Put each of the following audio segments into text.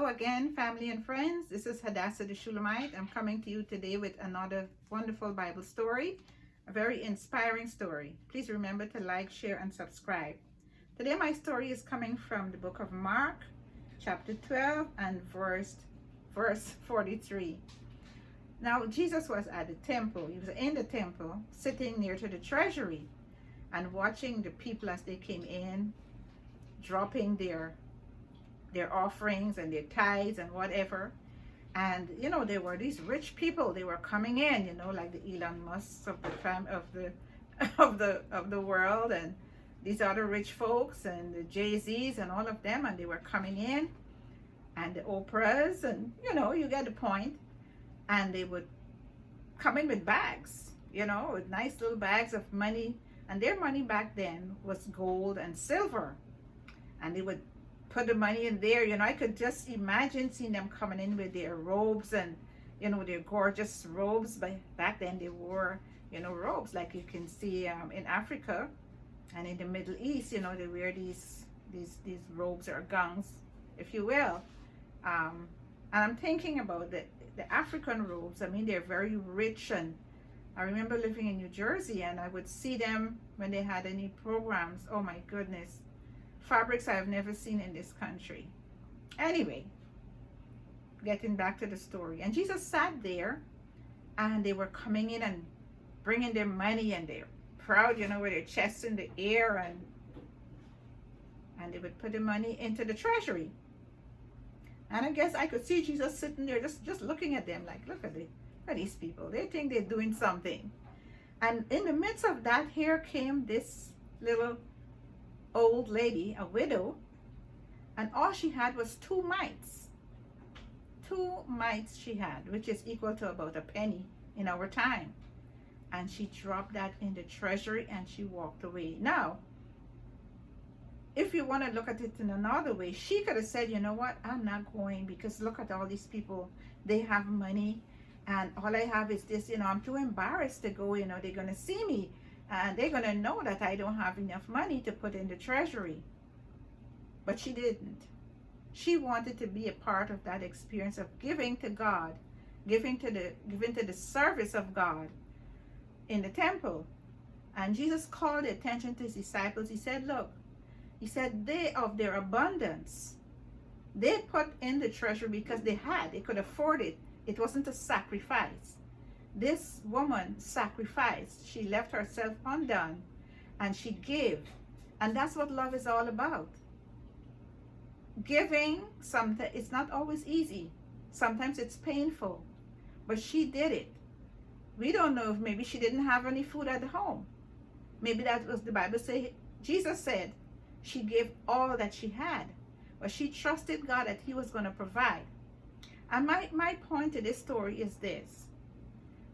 Hello again, family and friends. This is Hadasha Shulamite. I'm coming to you today with another wonderful Bible story, a very inspiring story. Please remember to like, share, and subscribe. Today my story is coming from the book of Mark, chapter 12 and verse 43. Now, Jesus was at the temple. He was in the temple, sitting near to the treasury and watching the people as they came in, dropping their offerings and their tithes and whatever. And there were these rich people. They were coming in, like the Elon Musks of the of the world, and these other rich folks and the Jay-Z's and all of them, and they were coming in, and the Oprahs, and you get the point. And they would come in with bags, with nice little bags of money, and their money back then was gold and silver, and they would put the money in there. I could just imagine seeing them coming in with their robes and their gorgeous robes. But back then they wore robes like you can see in Africa and in the Middle East. They wear these robes or gowns, if you will. And I'm thinking about the African robes. I mean, they're very rich, and I remember living in New Jersey and I would see them when they had any programs. Oh my goodness, fabrics I have never seen in this country. Anyway, getting back to the story. And Jesus sat there, and they were coming in and bringing their money, and they're proud, with their chests in the air, and they would put the money into the treasury. And I guess I could see Jesus sitting there just looking at them like, look at these people. They think they're doing something. And in the midst of that, here came this little old lady, a widow, and all she had was 2 mites. 2 mites she had, which is equal to about a penny in our time. And she dropped that in the treasury and she walked away. Now, if you want to look at it in another way, she could have said, you know what, I'm not going, because look at all these people. They have money and all I have is this. I'm too embarrassed to go. They're going to see me and they're going to know that I don't have enough money to put in the treasury. But she didn't. She wanted to be a part of that experience of giving to God, giving to the service of God in the temple. And Jesus called attention to his disciples. He said, look, he said, they of their abundance, they put in the treasury because they could afford it. It wasn't a sacrifice. This woman sacrificed. She left herself undone and she gave. And that's what love is all about. Giving, sometimes it's not always easy. Sometimes it's painful. But she did it. We don't know if maybe she didn't have any food at home. Maybe that was the Bible say. Jesus said she gave all that she had. But she trusted God that he was going to provide. And my point to this story is this.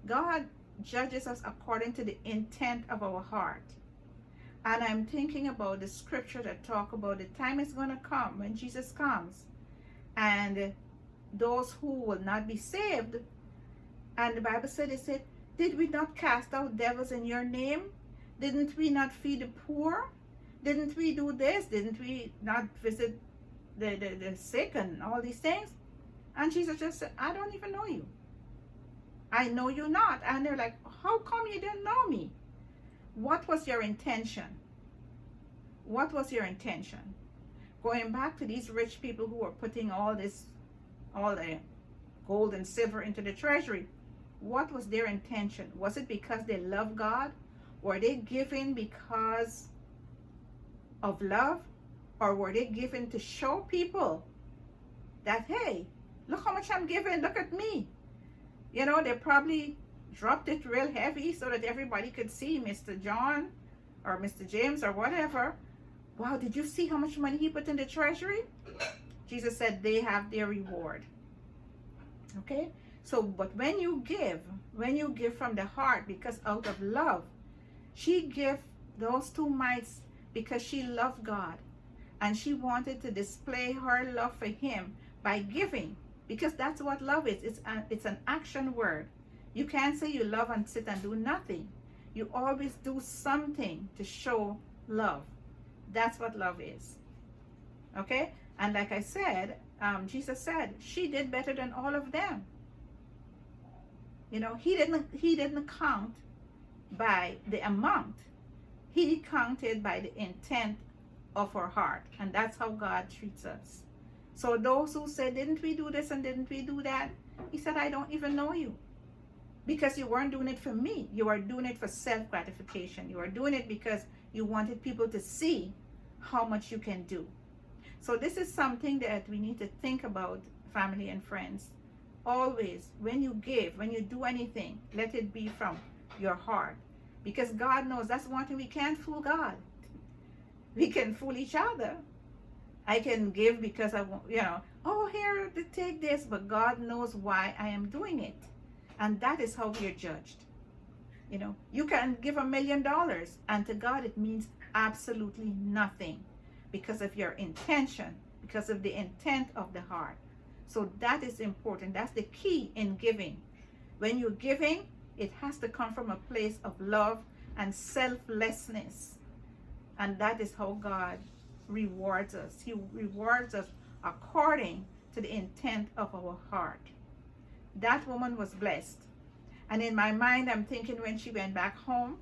God judges us according to the intent of our heart. And I'm thinking about the scripture that talk about the time is going to come when Jesus comes. And those who will not be saved. And the Bible said, it said, did we not cast out devils in your name? Didn't we not feed the poor? Didn't we do this? Didn't we not visit the sick and all these things? And Jesus just said, I don't even know you. I know you not. And they're like, how come you didn't know me? What was your intention? What was your intention? Going back to these rich people who were putting all the gold and silver into the treasury, what was their intention? Was it because they love God? Were they giving because of love? Or were they giving to show people that, hey, look how much I'm giving, look at me. They probably dropped it real heavy so that everybody could see Mr. John or Mr. James or whatever. Wow, did you see how much money he put in the treasury? Jesus said they have their reward. Okay? So, but when you give from the heart, because out of love, she gave those 2 mites because she loved God. And she wanted to display her love for him by giving. Because that's what love is. It's an action word. You can't say you love and sit and do nothing. You always do something to show love. That's what love is. Okay? And like I said, Jesus said, she did better than all of them. You know, he didn't count by the amount. He counted by the intent of her heart. And that's how God treats us. So those who said, didn't we do this and didn't we do that? He said, I don't even know you. Because you weren't doing it for me. You are doing it for self-gratification. You are doing it because you wanted people to see how much you can do. So this is something that we need to think about, family and friends. Always, when you give, when you do anything, let it be from your heart. Because God knows that's one thing, we can't fool God. We can fool each other. I can give because I want, oh, here, take this. But God knows why I am doing it. And that is how we are judged. You know, you can give $1 million, and to God it means absolutely nothing because of your intention, because of the intent of the heart. So that is important. That's the key in giving. When you're giving, it has to come from a place of love and selflessness. And that is how God rewards us. He rewards us according to the intent of our heart. That woman was blessed. And in my mind, I'm thinking when she went back home,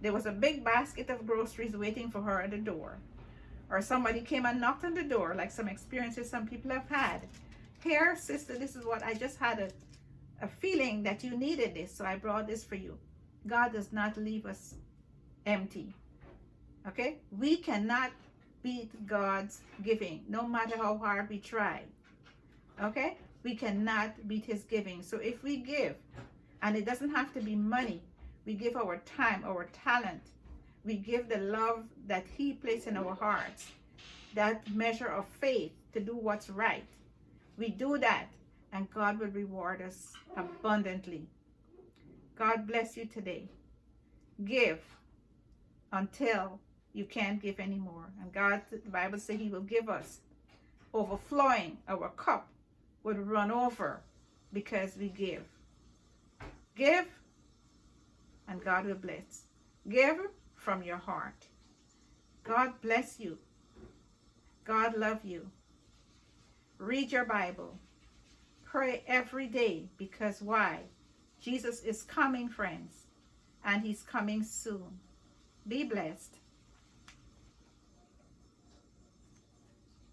there was a big basket of groceries waiting for her at the door. Or somebody came and knocked on the door, like some experiences some people have had. Here, sister, this is what I just had a feeling that you needed this, so I brought this for you. God does not leave us empty. Okay? We cannot beat God's giving, no matter how hard we try. Okay? We cannot beat his giving. So if we give, and it doesn't have to be money, we give our time, our talent, we give the love that he placed in our hearts, that measure of faith to do what's right. We do that, and God will reward us abundantly. God bless you today. Give until you can't give anymore. And God, the Bible says he will give us overflowing. Our cup would run over because we give. Give, and God will bless. Give from your heart. God bless you. God love you. Read your Bible. Pray every day, because why? Jesus is coming, friends, and he's coming soon. Be blessed.